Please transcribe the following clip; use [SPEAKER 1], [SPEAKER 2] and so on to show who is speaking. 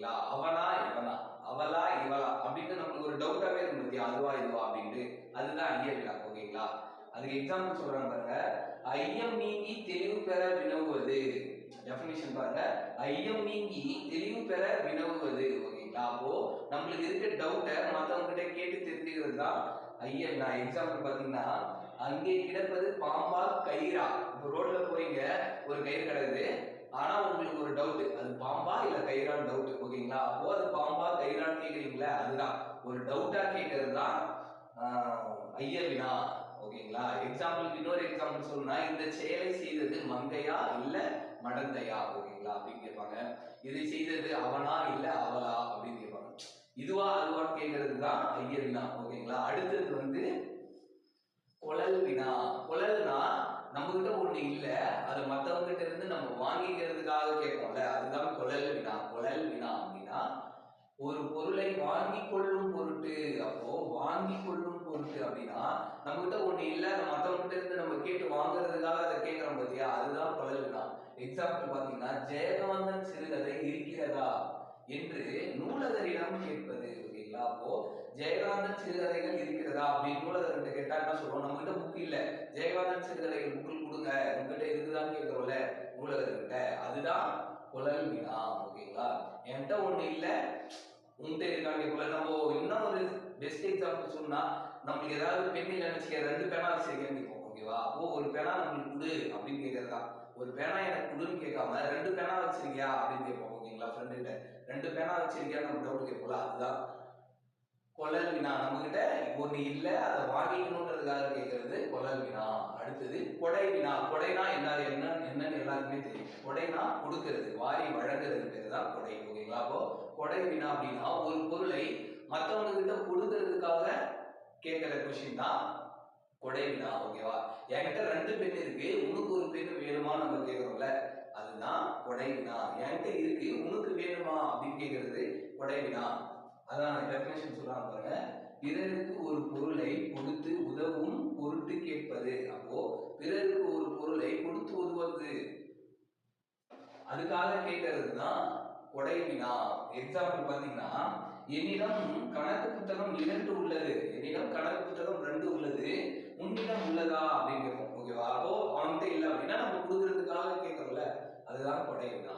[SPEAKER 1] ஓகேங்களா? அவனா இவனா, அவளா இவளா அப்படின்னு நமக்கு ஒரு டவுட்டாவே இருக்கும் பத்தியா, அதுவா இதுவா அப்படின்ட்டு. அதுதான் ஐய வினா. ஓகேங்களா? அதுக்கு எக்ஸாம்பிள் சொல்றாங்க பாருங்க. ஐயம் நீங்கி தெளிவு பெற வினவுவது. டெஃபினிஷன் பாருங்க. ஐயம் நீங்கி தெளிவு பெற வினவுவது. ஓகேங்களா? அப்போ நம்மளுக்கு இருக்க டவுட்டை மத்தவங்க கிட்ட கேட்டு தெரிஞ்சுக்கிறது தான் ஐய வினா. எக்ஸாம்பிள் பாத்தீங்கன்னா, அங்கே கிடப்பது பாம்பா கயிறா. இப்போ ரோட்ல போறீங்க, ஒரு கயிறு கிடக்குது. ஆனா உங்களுக்கு ஒரு டவுட், அது பாம்பா இல்ல கயிறான்னு டவுட். ஓகேங்களா? அப்போ அது பாம்பா கயிறான்னு கேக்குறீங்களா, அதுதான் ஒரு டவுட்டா கேட்கறது தான் ஐய வினா. ஓகேங்களா? எக்ஸாம்பிள் இன்னொரு எக்ஸாம்பிள் சொல்லணும்னா, இந்த செயலை செய்தது மங்கையா இல்ல மடந்தையா. ஓகேங்களா? அப்படின்னு கேட்பாங்க. இதை செய்தது அவனா இல்ல அவளா அப்படின்னு கேட்பாங்க. இதுவா அதுவான்னு கேட்கறது தான் ஐய வினா. ஓகேங்களா? அடுத்தது வந்து குழல் வினா. குழல்னா நம்ம கிட்ட ஒண்ணு இல்ல, அதை மத்தவங்க கிட்ட இருந்து நம்ம வாங்கிக்கிறதுக்காக கேட்போம்ல, அதுதான் குழல் வினா. குழல் வினா அப்படின்னா ஒரு பொருளை வாங்கி கொள்ளும் பொருட்டு. அப்போ வாங்கி கொள்ளும் பொருட்டு அப்படின்னா நம்ம கிட்ட ஒண்ணு இல்ல, அதை மத்தவங்க கிட்ட இருந்து நம்ம கேட்டு வாங்குறதுக்காக அதை கேட்கிறோம் பத்தியா, அதுதான் குழல் வினா. எக்ஸாம்பிள் பாத்தீங்கன்னா, ஜெயகாந்தன் சிறுகதை இருக்கிறதா என்று நூலகரிடம் கேட்பது. ஓகேங்களா? அப்போ ஜெயகாந்தன் சிறுகதைகள் இருக்கிறதா அப்படின்னு நூலகர்கிட்ட கேட்டா என்ன சொல்றோம், நம்ம கிட்ட புக் இல்ல, ஜெயகாந்தன் சிறுகதைகள் புக்கில் கொடுங்க, உங்ககிட்ட இருக்குதான்னு கேட்கிறோம்ல நூலகர்கிட்ட, அதுதான் குழல் வினா. ஓகேங்களா? என்கிட்ட ஒண்ணு இல்ல, உன்கிட்ட இருக்கான்னு கேட்கல. நம்ம இன்னும் ஒரு பெஸ்ட் எக்ஸாம்பிள் சொன்னா, நம்மளுக்கு ஏதாவது பெண் நினைச்சுக்க, 2 பேனா வச்சிருக்கேன்னு கேட்போம். ஓகேவா? அப்போ ஒரு பேனா நம்மளுக்கு கொடு அப்படின்னு கேட்கறதா. ஒரு பேனா எனக்கு கொடுன்னு கேட்காம 2 பேனா வச்சிருக்கியா அப்படின்னு கேட்போம். ஓகேங்களா? ஃப்ரெண்டு கிட்ட 2 பேனா வச்சிருக்கியா நம்ம டவுட் கேட்போம்ல, அதுதான் குழல் வினா. நம்ம கிட்ட ஒண்ணு இல்ல, அதை வாங்கிக்கணுன்றதுக்காக கேட்கறது குழல் வினா. அடுத்தது கொடை வினா. கொடைனா என்னன்னு எல்லாருக்குமே தெரியும். கொடைனா கொடுக்கிறது, வாரி வழங்குறது பேர் தான் கொடை. ஓகேங்களா? அப்போ கொடை வினா அப்படின்னா ஒரு பொருளை மத்தவங்க கிட்ட கொடுக்கறதுக்காக கேட்கிற கொஸ்டின் தான் கொடை வினா. ஓகேவா? என்கிட்ட 2 பெண் இருக்கு, உனக்கு ஒரு பெண் வேணுமா நம்ம கேட்கிறோம்ல, அதுதான் கொடை வினா. என்கிட்ட இருக்கு, உனக்கு வேணுமா அப்படின்னு கேட்கறது கொடை வினா. அதான் டெஃபினேஷன் சொல்றாங்க பாருங்க. பிறருக்கு ஒரு பொருளை கொடுத்து உதவும் பொருட்டு கேட்பது. அப்போ பிறருக்கு ஒரு பொருளை கொடுத்து உதவுவது, அதுக்காக கேட்கறது தான் கொடை வினா. எக்ஸாம்பிள் பாத்தீங்கன்னா, என்னிடம் கணக்கு புத்தகம் 2 உள்ளது, என்னிடம் கணக்கு புத்தகம் 2 உள்ளது, உன்னிடம் உள்ளதா அப்படின்னு கேட்போம். ஓகேவா? அப்போ அவன்கிட்ட இல்லை அப்படின்னா நம்ம கொடுக்கறதுக்காக கேட்கறோம்ல, அதுதான் கொடை வினா.